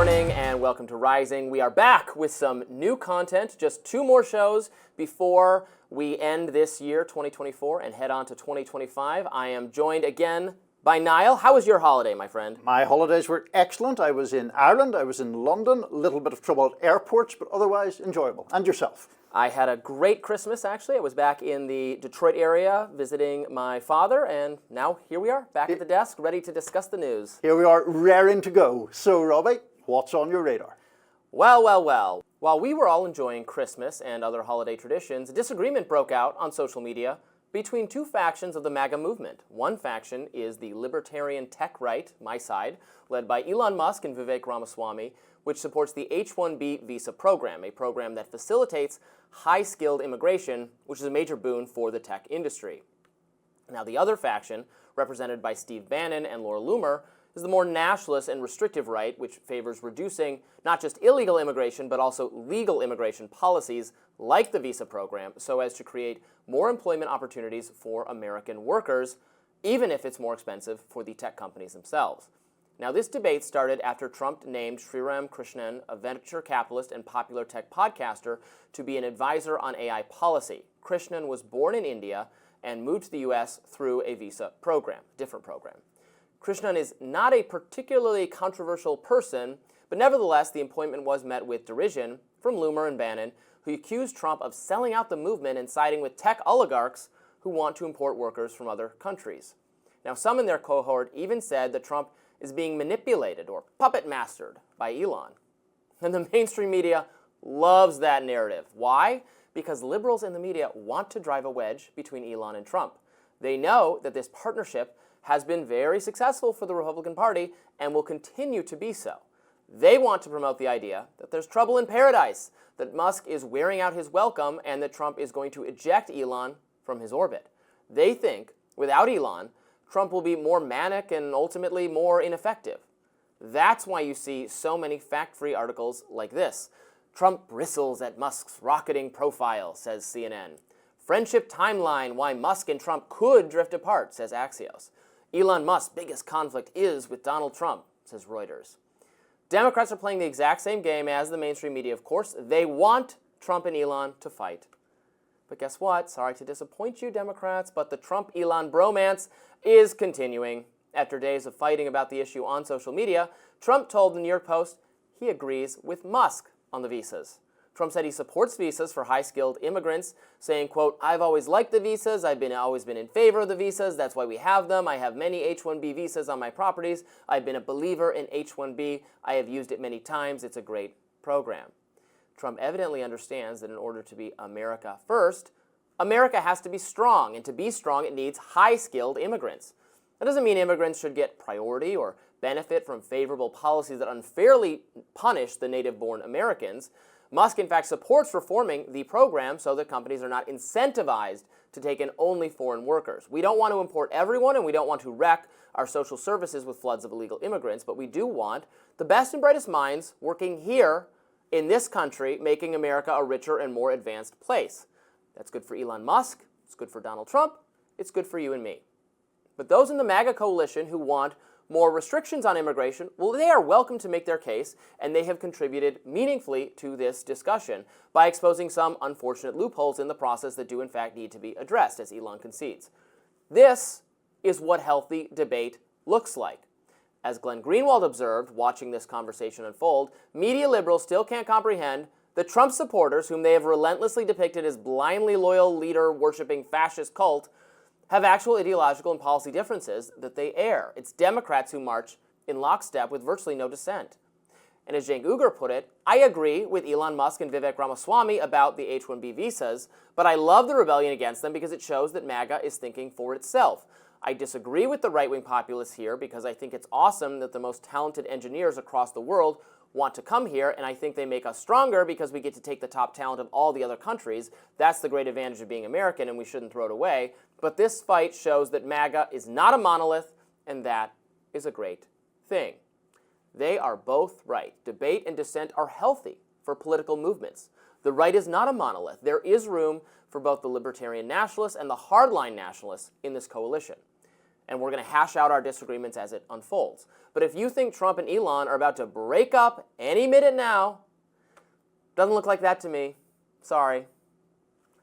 morning and welcome to Rising. We are back with some new content, just 2 more shows before we end this year, 2024, and head on to 2025. I am joined again by Niall. How was your holiday, my friend? My holidays were excellent. I was in Ireland, I was in London, a little bit of trouble at airports, but otherwise enjoyable. And yourself? I had a great Christmas, actually. I was back in the Detroit area visiting my father, and now here we are, back at the desk, ready to discuss the news. Here we are, raring to go. So, Robby, what's on your radar? Well. While we were all enjoying Christmas and other holiday traditions, disagreement broke out on social media between 2 factions of the MAGA movement. One faction is the libertarian tech right, my side, led by Elon Musk and Vivek Ramaswamy, which supports the H-1B visa program, a program that facilitates high-skilled immigration, which is a major boon for the tech industry. Now, the other faction, represented by Steve Bannon and Laura Loomer, is the more nationalist and restrictive right, which favors reducing not just illegal immigration, but also legal immigration policies like the visa program, so as to create more employment opportunities for American workers, even if it's more expensive for the tech companies themselves. Now, this debate started after Trump named Sriram Krishnan, a venture capitalist and popular tech podcaster, to be an advisor on AI policy. Krishnan was born in India and moved to the U.S. through a visa program, different program. Krishnan is not a particularly controversial person, but nevertheless, the appointment was met with derision from Loomer and Bannon, who accused Trump of selling out the movement and siding with tech oligarchs who want to import workers from other countries. Now, some in their cohort even said that Trump is being manipulated or puppet mastered by Elon. And the mainstream media loves that narrative. Why? Because liberals in the media want to drive a wedge between Elon and Trump. They know that this partnership has been very successful for the Republican Party and will continue to be so. They want to promote the idea that there's trouble in paradise, that Musk is wearing out his welcome, and that Trump is going to eject Elon from his orbit. They think, without Elon, Trump will be more manic and ultimately more ineffective. That's why you see so many fact-free articles like this. Trump bristles at Musk's rocketing profile, says CNN. Friendship timeline, why Musk and Trump could drift apart, says Axios. Elon Musk's biggest conflict is with Donald Trump, says Reuters. Democrats are playing the exact same game as the mainstream media, of course. They want Trump and Elon to fight. But guess what? Sorry to disappoint you, Democrats, but the Trump-Elon bromance is continuing. After days of fighting about the issue on social media, Trump told the New York Post he agrees with Musk on the visas. Trump said he supports visas for high-skilled immigrants, saying, quote, I've always liked the visas. I've always been in favor of the visas. That's why we have them. I have many H-1B visas on my properties. I've been a believer in H-1B. I have used it many times. It's a great program. Trump evidently understands that in order to be America first, America has to be strong, and to be strong, it needs high-skilled immigrants. That doesn't mean immigrants should get priority or benefit from favorable policies that unfairly punish the native-born Americans. Musk, in fact, supports reforming the program so that companies are not incentivized to take in only foreign workers. We don't want to import everyone, and we don't want to wreck our social services with floods of illegal immigrants, but we do want the best and brightest minds working here in this country, making America a richer and more advanced place. That's good for Elon Musk, it's good for Donald Trump, it's good for you and me. But those in the MAGA coalition who want more restrictions on immigration, well, they are welcome to make their case, and they have contributed meaningfully to this discussion by exposing some unfortunate loopholes in the process that do in fact need to be addressed, as Elon concedes. This is what healthy debate looks like. As Glenn Greenwald observed, watching this conversation unfold, media liberals still can't comprehend the Trump supporters, whom they have relentlessly depicted as blindly loyal leader-worshipping fascist cult, have actual ideological and policy differences that they air. It's Democrats who march in lockstep with virtually no dissent. And as Cenk Uygur put it, I agree with Elon Musk and Vivek Ramaswamy about the H-1B visas, but I love the rebellion against them because it shows that MAGA is thinking for itself. I disagree with the right-wing populists here because I think it's awesome that the most talented engineers across the world want to come here, and I think they make us stronger because we get to take the top talent of all the other countries. That's the great advantage of being American, and we shouldn't throw it away. But this fight shows that MAGA is not a monolith, and that is a great thing. They are both right. Debate and dissent are healthy for political movements. The right is not a monolith. There is room for both the libertarian nationalists and the hardline nationalists in this coalition. and we're going to hash out our disagreements as it unfolds. But if you think Trump and Elon are about to break up any minute now, doesn't look like that to me. Sorry.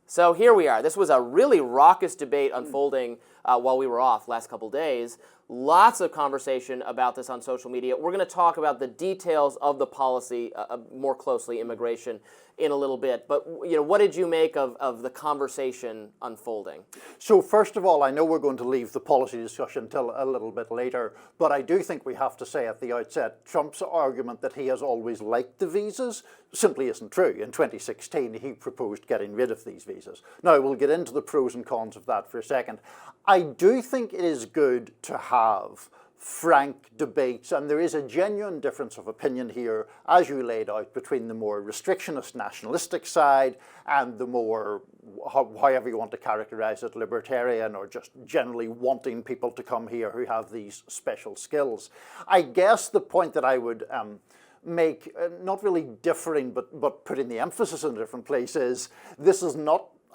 So here we are. This was a really raucous debate unfolding while we were off last couple days. Lots of conversation about this on social media. We're going to talk about the details of the policy more closely, immigration, in a little bit. But what did you make of the conversation unfolding? So first of all, I know we're going to leave the policy discussion till a little bit later, but I do think we have to say at the outset, Trump's argument that he has always liked the visas simply isn't true. In 2016, he proposed getting rid of these visas. Now, we'll get into the pros and cons of that for a second. I do think it is good to have frank debates, and there is a genuine difference of opinion here, as you laid out, between the more restrictionist nationalistic side and the more, however you want to characterize it, libertarian or just generally wanting people to come here who have these special skills. I guess the point that I would make, not really differing, but putting the emphasis in a different place, is this is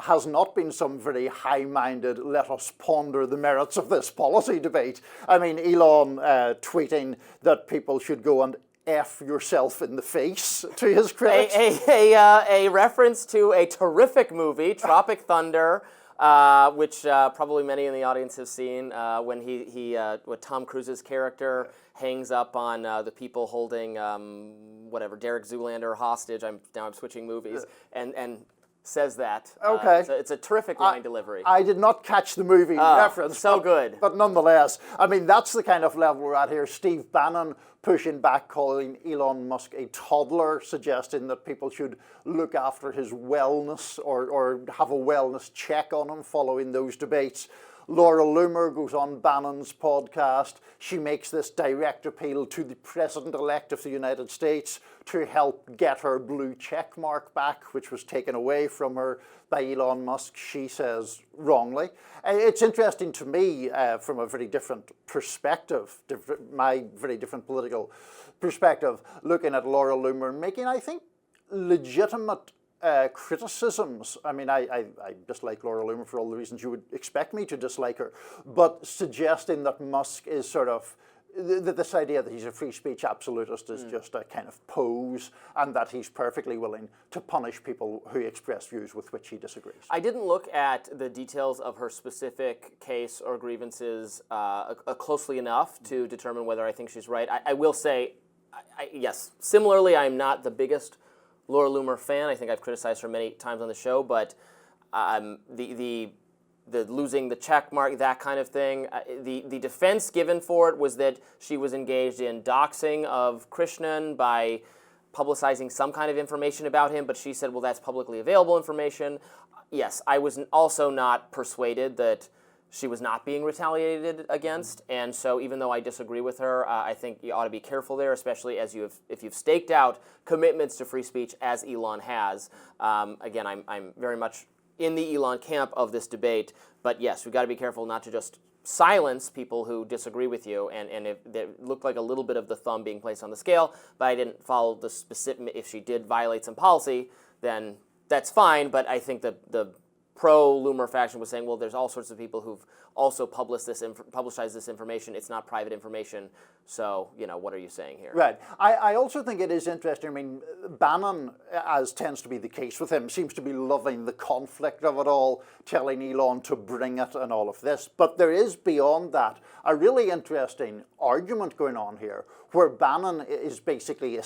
has not been some very high-minded, let us ponder the merits of this policy debate. I mean, Elon tweeting that people should go and F yourself in the face to his critics. A reference to a terrific movie, Tropic Thunder, which probably many in the audience have seen, when what Tom Cruise's character hangs up on the people holding Derek Zoolander hostage. Now I'm switching movies, and says that. Okay. It's a terrific line delivery. I did not catch the movie reference. So good. But nonetheless, I mean, that's the kind of level we're at here. Steve Bannon pushing back, calling Elon Musk a toddler, suggesting that people should look after his wellness or have a wellness check on him following those debates. Laura Loomer goes on Bannon's podcast. She makes this direct appeal to the President-elect of the United States to help get her blue check mark back, which was taken away from her by Elon Musk, she says wrongly. It's interesting to me from a very different perspective, my very different political perspective, looking at Laura Loomer making, I think, legitimate criticisms. I mean, I dislike Laura Loomer for all the reasons you would expect me to dislike her, but suggesting that Musk is sort of, this idea that he's a free speech absolutist is just a kind of pose, and that he's perfectly willing to punish people who express views with which he disagrees. I didn't look at the details of her specific case or grievances closely enough to determine whether I think she's right. I will say, yes, similarly, I'm not the Laura Loomer fan. I think I've criticized her many times on the show, but the losing the check mark, that kind of thing, the defense given for it was that she was engaged in doxing of Krishnan by publicizing some kind of information about him, but she said, well, that's publicly available information. Yes, I was also not persuaded that she was not being retaliated against, and so even though I disagree with her, I think you ought to be careful there, especially if you've staked out commitments to free speech as Elon has. Again, I'm very much in the Elon camp of this debate, but yes, we've got to be careful not to just silence people who disagree with you, and if it looked like a little bit of the thumb being placed on the scale, but I didn't follow the specific, if she did violate some policy, then that's fine, but I think the pro-Loomer faction was saying, well, there's all sorts of people who've also publicized this information. It's not private information. So, what are you saying here? Right. I also think it is interesting. I mean, Bannon, as tends to be the case with him, seems to be loving the conflict of it all, telling Elon to bring it and all of this. But there is, beyond that, a really interesting argument going on here, where Bannon is basically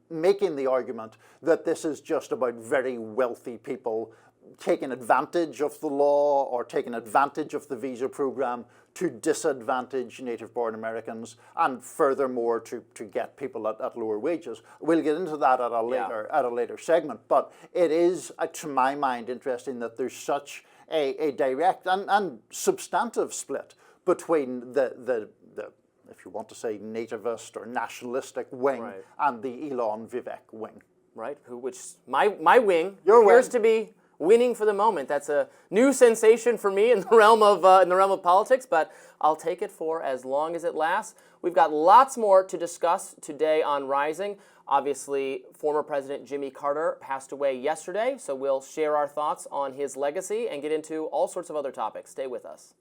making the argument that this is just about very wealthy people taking advantage of the law or taking advantage of the visa program to disadvantage native-born Americans, and furthermore to get people at lower wages. We'll get into that at a later segment, but it is, to my mind, interesting that there's such a direct and substantive split between the if you want to say nativist or nationalistic wing and the Elon Vivek wing. Right, which my wing Your appears wing. to be winning for the moment. That's a new sensation for me in the realm of politics, but I'll take it for as long as it lasts. We've got lots more to discuss today on Rising. Obviously, former President Jimmy Carter passed away yesterday, so we'll share our thoughts on his legacy and get into all sorts of other topics. Stay with us.